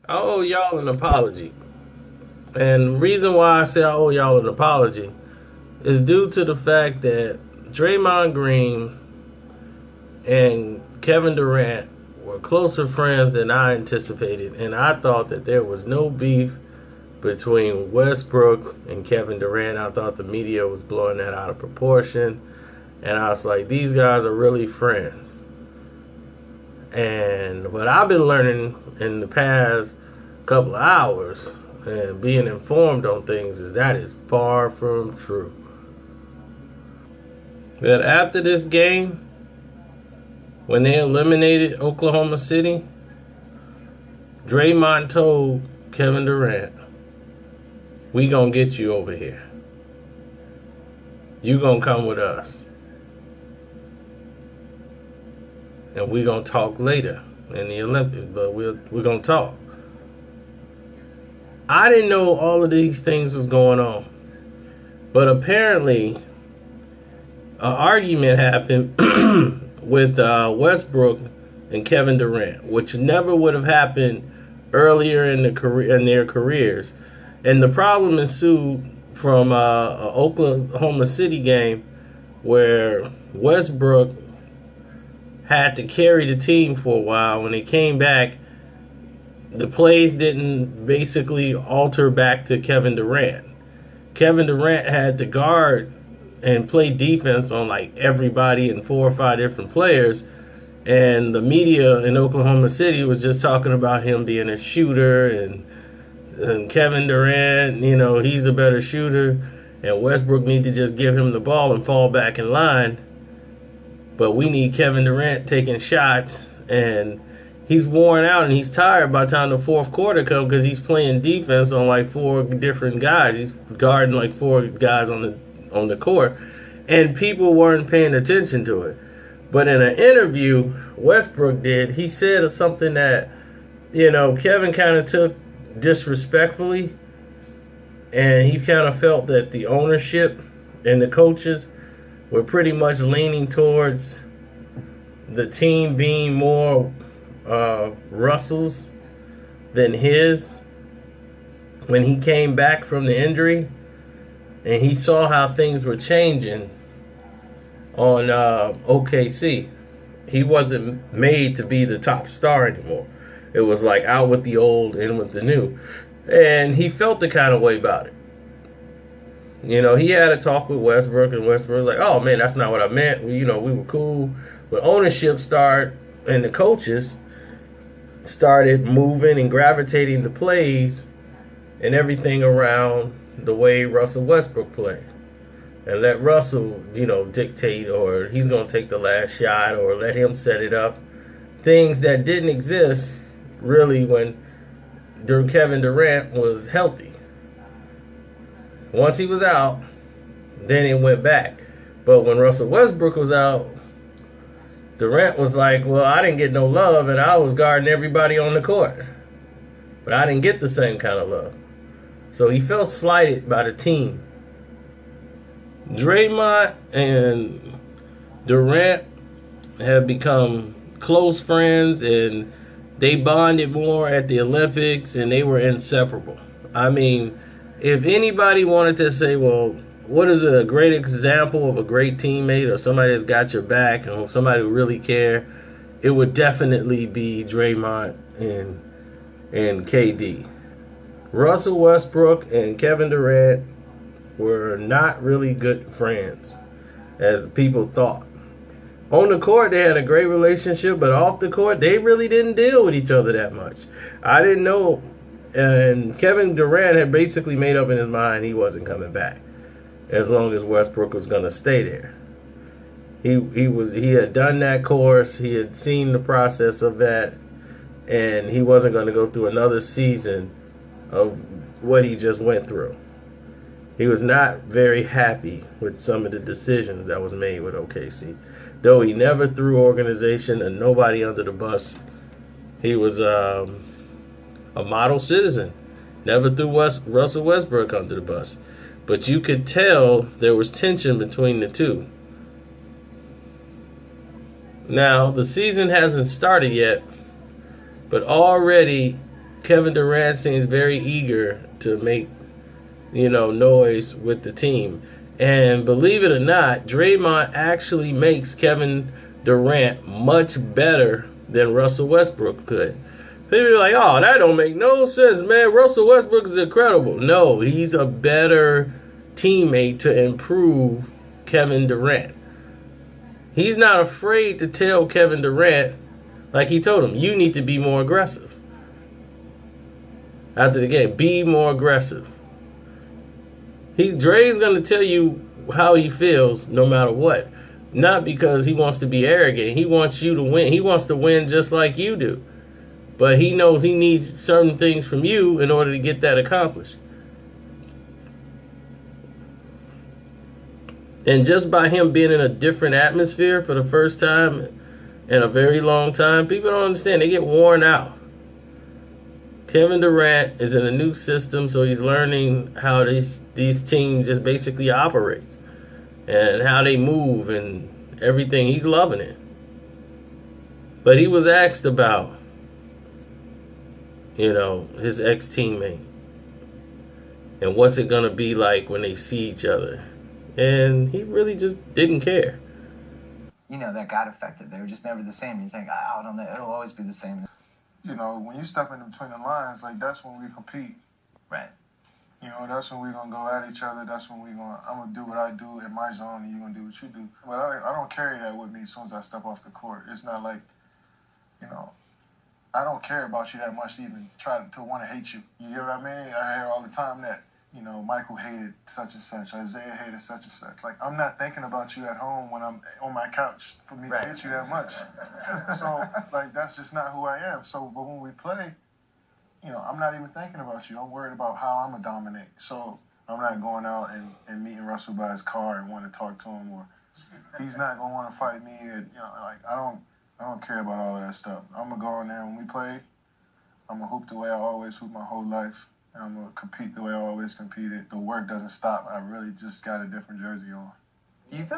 I owe y'all an apology. And the reason why I say I owe y'all an apology is due to the fact that Draymond Green and Kevin Durant were closer friends than I anticipated. And I thought that there was no beef between Westbrook and Kevin Durant. I thought the media was blowing that out of proportion. And I was like, these guys are really friends. And what I've been learning in the past couple of hours and being informed on things is that is far from true. That after this game, when they eliminated Oklahoma City, Draymond told Kevin Durant, we gonna get you over here. You gonna come with us. And we gonna talk later in the Olympics, but we're gonna talk. I didn't know all of these things was going on. But apparently, an argument happened with Westbrook and Kevin Durant, which never would have happened earlier in their careers. And the problem ensued from an Oklahoma City game where Westbrook had to carry the team for a while. When they came back, the plays didn't basically alter back to Kevin Durant. Kevin Durant had to guard and play defense on like everybody and 4 or 5 different players. And the media in Oklahoma City was just talking about him being a shooter and Kevin Durant, he's a better shooter. And Westbrook need to just give him the ball and fall back in line. But we need Kevin Durant taking shots, and he's worn out and he's tired by the time the fourth quarter comes because he's playing defense on like 4 different guys. He's guarding like 4 guys on the court, and people weren't paying attention to it. But in an interview Westbrook did, he said something that Kevin kind of took disrespectfully, and he kind of felt that the ownership and the coaches were pretty much leaning towards the team being more Russell's than his when he came back from the injury and he saw how things were changing on OKC. He wasn't made to be the top star anymore. It was like out with the old, in with the new. And he felt the kind of way about it. He had a talk with Westbrook, and Westbrook was like, oh, man, that's not what I meant. We were cool. But ownership started, and the coaches started moving and gravitating the plays and everything around the way Russell Westbrook played. And let Russell, dictate, or he's going to take the last shot, or let him set it up. Things that didn't exist, really, when Kevin Durant was healthy. Once he was out, then it went back. But when Russell Westbrook was out, Durant was like, well, I didn't get no love, and I was guarding everybody on the court. But I didn't get the same kind of love. So he felt slighted by the team. Draymond and Durant have become close friends, and they bonded more at the Olympics, and they were inseparable. I mean, if anybody wanted to say, well, what is a great example of a great teammate or somebody that's got your back and somebody who really care, it would definitely be Draymond and KD. Russell Westbrook and Kevin Durant were not really good friends, as people thought. On the court, they had a great relationship, but off the court, they really didn't deal with each other that much. I didn't know. And Kevin Durant had basically made up in his mind he wasn't coming back as long as Westbrook was going to stay there. He had done that course. He had seen the process of that, and he wasn't going to go through another season of what he just went through. He was not very happy with some of the decisions that was made with OKC. Though he never threw organization and nobody under the bus, he was a model citizen. Never threw Russell Westbrook under the bus. But you could tell there was tension between the two. Now, the season hasn't started yet, but already Kevin Durant seems very eager to make, noise with the team. And believe it or not, Draymond actually makes Kevin Durant much better than Russell Westbrook could. People are like, oh, that don't make no sense, man. Russell Westbrook is incredible. No, he's a better teammate to improve Kevin Durant. He's not afraid to tell Kevin Durant, like he told him, you need to be more aggressive. After the game, be more aggressive. Dre's going to tell you how he feels no matter what. Not because he wants to be arrogant. He wants you to win. He wants to win just like you do. But he knows he needs certain things from you in order to get that accomplished. And just by him being in a different atmosphere for the first time in a very long time, people don't understand. They get worn out. Kevin Durant is in a new system, so he's learning how these teams just basically operate and how they move and everything. He's loving it. But he was asked about, his ex-teammate and what's it going to be like when they see each other. And he really just didn't care. That got affected. They were just never the same. You think, I don't know, it'll always be the same. When you step in between the lines, that's when we compete. Right. That's when we're going to go at each other. That's when I'm going to do what I do in my zone and you're going to do what you do. But I don't carry that with me as soon as I step off the court. It's not like, I don't care about you that much to even try to want to hate you. You hear what I mean? I hear all the time that, Michael hated such and such, Isaiah hated such and such. I'm not thinking about you at home when I'm on my couch for me to hate you that much. So, that's just not who I am. So, but when we play, I'm not even thinking about you. I'm worried about how I'm going to dominate. So, I'm not going out and meeting Russell by his car and want to talk to him, or he's not going to want to fight me. I don't care about all of that stuff. I'm going to go in there when we play. I'm going to hoop the way I always hoop my whole life. And I'm going to compete the way I always competed. The work doesn't stop. I really just got a different jersey on. Do you feel